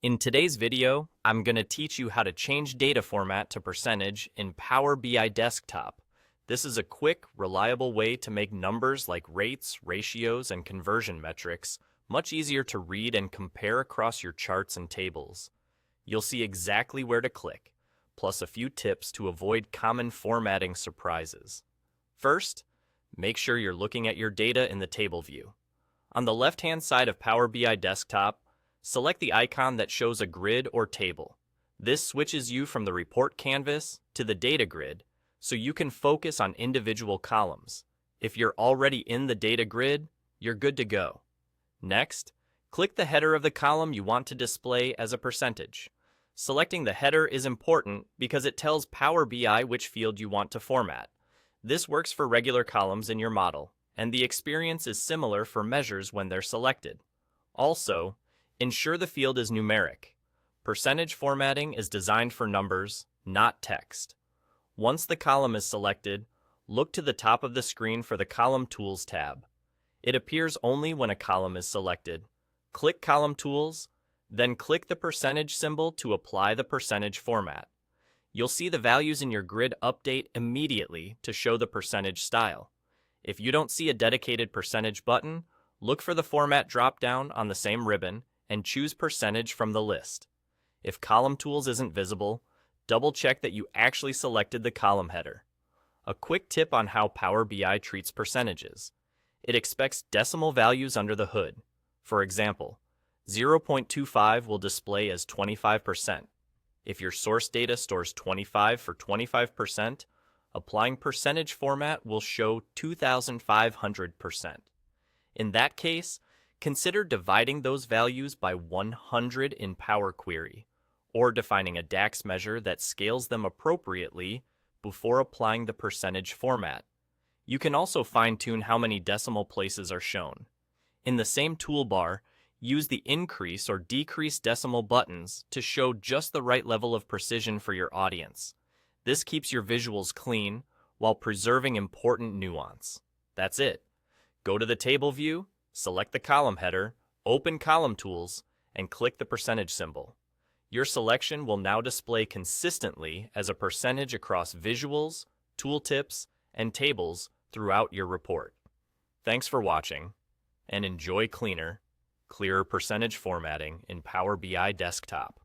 In today's video, I'm going to teach you how to change data format to percentage in Power BI Desktop. This is a quick, reliable way to make numbers like rates, ratios, and conversion metrics much easier to read and compare across your charts and tables. You'll see exactly where to click, plus a few tips to avoid common formatting surprises. First, make sure you're looking at your data in the table view. On the left-hand side of Power BI Desktop, select the icon that shows a grid or table. This switches you from the report canvas to the data grid, so you can focus on individual columns. If you're already in the data grid, you're good to go. Next, click the header of the column you want to display as a percentage. Selecting the header is important because it tells Power BI which field you want to format. This works for regular columns in your model, and the experience is similar for measures when they're selected. Also, ensure the field is numeric. Percentage formatting is designed for numbers, not text. Once the column is selected, look to the top of the screen for the Column Tools tab. It appears only when a column is selected. Click Column Tools, then click the percentage symbol to apply the percentage format. You'll see the values in your grid update immediately to show the percentage style. If you don't see a dedicated percentage button, look for the Format drop-down on the same ribbon and choose Percentage from the list. If Column Tools isn't visible, double-check that you actually selected the column header. A quick tip on how Power BI treats percentages. It expects decimal values under the hood. For example, 0.25 will display as 25%. If your source data stores 25 for 25%, applying percentage format will show 2,500%. In that case, consider dividing those values by 100 in Power Query, or defining a DAX measure that scales them appropriately before applying the percentage format. You can also fine-tune how many decimal places are shown. In the same toolbar, use the increase or decrease decimal buttons to show just the right level of precision for your audience. This keeps your visuals clean while preserving important nuance. That's it. Go to the table view, select the column header, open Column Tools, and click the percentage symbol. Your selection will now display consistently as a percentage across visuals, tooltips, and tables throughout your report. Thanks for watching, and enjoy cleaner, clearer percentage formatting in Power BI Desktop.